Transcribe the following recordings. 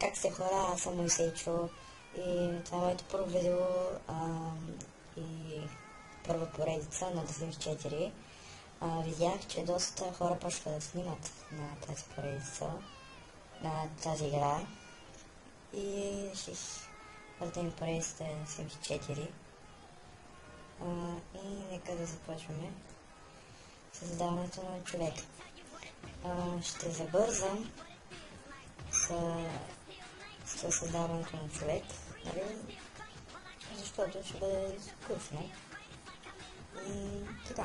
Как сте хора, аз съм Мойсейчо и това е моето първо видео и първа поредица на The Sims 4. Видях, че доста хора почват да снимат на тази поредица, на тази игра и реших да ми поредицата Sims 4. И нека да започваме създаването на човек. Ще забързам с създаването на човек, нали? Защото ще бъде скучно. И така.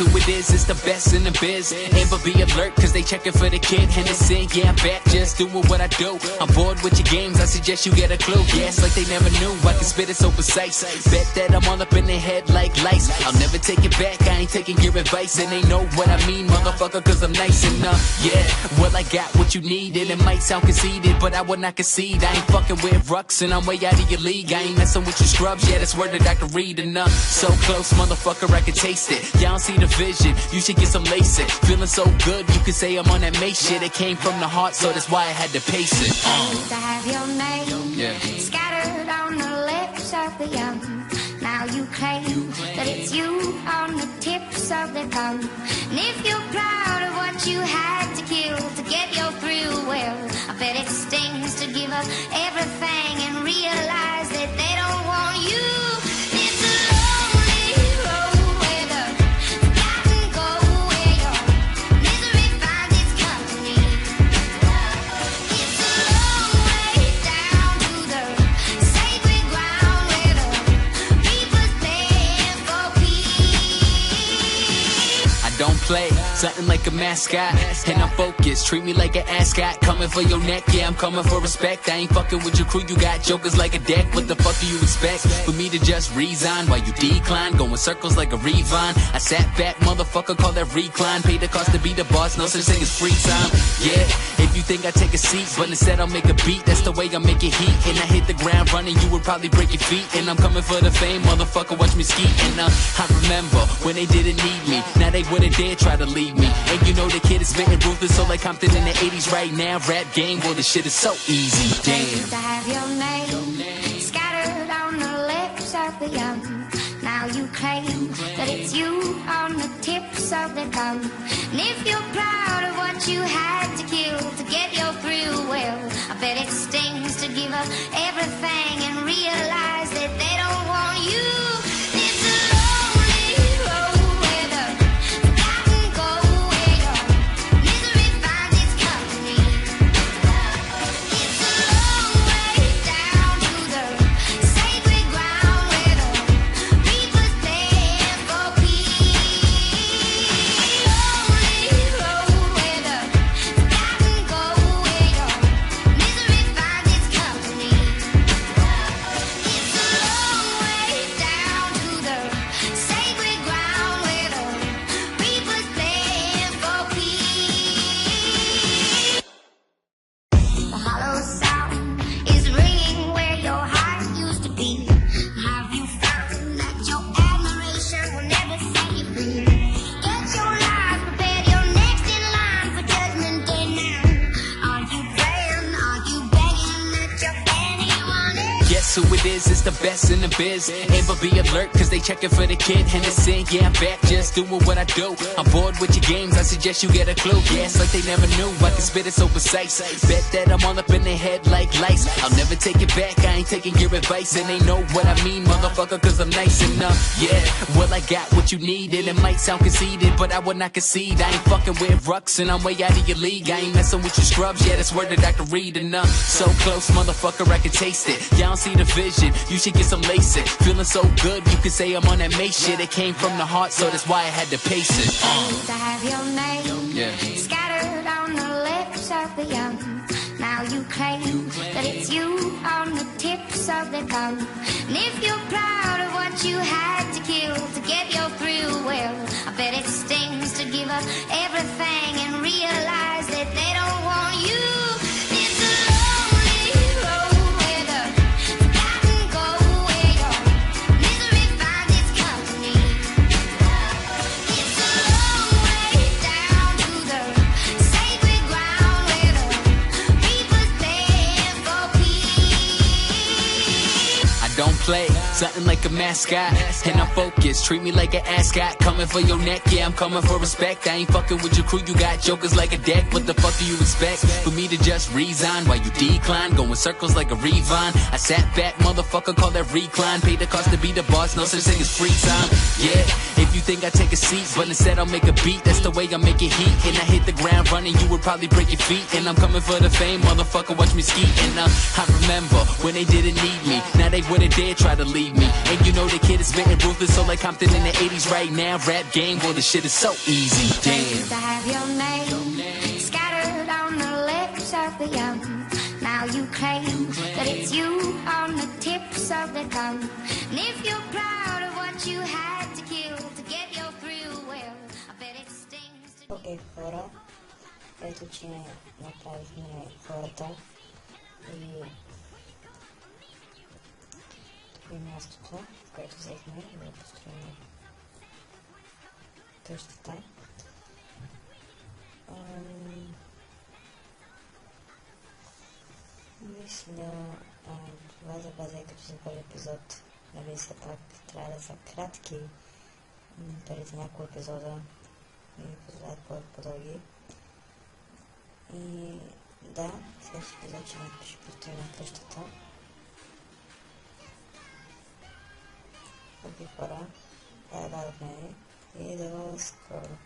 Who it is, it's the best in the biz. Amber, be alert, cause they checking for the kid Henderson. Yeah, I'm back, just doing what I do. I'm bored with your games, I suggest you get a clue. Yeah, it's like they never knew, I can spit it so precise. Bet that I'm all up in their head like lice. I'll never take it back, I ain't taking your advice. And they know what I mean, motherfucker, cause I'm nice enough. Yeah, well I got what you needed. It might sound conceited, but I will not concede. I ain't fucking with rucks and I'm way out of your league. I ain't messing with your scrubs, yeah, that's word that I can read enough. So close, motherfucker, I can taste it. Y'all don't see the vision, you should get some LASIK. Feeling so good, you can say I'm on that May shit. It came from the heart, so that's why I had to pace it. To have your name scattered on the lips of the young. Now you claim that it's you on the tips of their tongue. And if you're proud of what you had to kill to get your thrill, well, I bet it stings to give up everything and realize that they don't want you. Don't play, something like a mascot. And I'm focused, treat me like an ascot. Coming for your neck, yeah, I'm coming for respect. I ain't fucking with your crew, you got jokers like a deck. What the fuck do you expect? For me to just resign while you decline, going circles like a Revine. I sat back, motherfucker, call that recline. Pay the cost to be the boss, no such thing as free time. Yeah, if you think I take a seat, but instead I'll make a beat. That's the way I make it heat. And I hit the ground running, you would probably break your feet. And I'm coming for the fame, motherfucker, watch me ski. And I remember when they didn't need me. Now they wouldn't dare try to leave me. And you know the kid is spitting ruthless, so like Compton in the 80s right now. Rap game, well this shit is so easy. Damn. To have your name scattered on the lips of the young. Now you claim that it's you on the tips of their tongue. And if you're proud of what you had to kill to get your thrill, well, I bet it stings to give up everything and realize that they don't want you. Who it is, it's the best in the biz. Amber, be alert, cause they checking for the kid Henderson. Yeah, I'm back, just doing what I do. I'm bored with your games, I suggest you get a clue. Yeah, it's like they never knew, I can spit it so precise. Bet that I'm all up in their head like lice. I'll never take it back, I ain't taking your advice. And they know what I mean, motherfucker, cause I'm nice enough. Yeah, well I got what you needed. It might sound conceited, but I will not concede. I ain't fucking with rucks and I'm way out of your league. I ain't messing with your scrubs, yeah, that's word that I can read enough. So close, motherfucker, I can taste it. Y'all don't see the vision, you should get some LASIK. Feeling so good, you can say I'm on that May shit. It came from the heart, so that's why I had to pace it. To have your name scattered on the lips of the young. Now you claim that it's you on the tips of their tongue. And if you're proud of what you had to kill to get your thrill, something like a mascot. And I'm focused, treat me like an ascot. Coming for your neck, yeah, I'm coming for respect. I ain't fucking with your crew, you got jokers like a deck. What the fuck do you expect? For me to just resign while you decline? Going circles like a Revon. I sat back, motherfucker, call that recline. Paid the cost to be the boss, no such thing as free time. Yeah, if you think I take a seat, but instead I'll make a beat. That's the way I make it heat. And I hit the ground running, you would probably break your feet. And I'm coming for the fame, motherfucker, watch me ski. And I remember when they didn't need me. Now they wouldn't dare try to leave me. And you know the kid is spitting ruthless, so like Compton in the 80s right now. Rap game, well this shit is so easy, damn. To have your name scattered on the lips of the young. Now you claim that it's you on the tips of the tongue. And if you're proud of what you had to kill to get your thrill, well, I bet it stings to... Окей, хора, ето че направихме хората и тук е мястото, в което взехме да построим къщата. Мисля, това за база като за първи епизод. Нали, все пак трябва да са кратки, преди няколко епизода и позволят по-дълги. И да, следващия епизод ще построим къщата. Окей, хора, да дадохме и до скоро.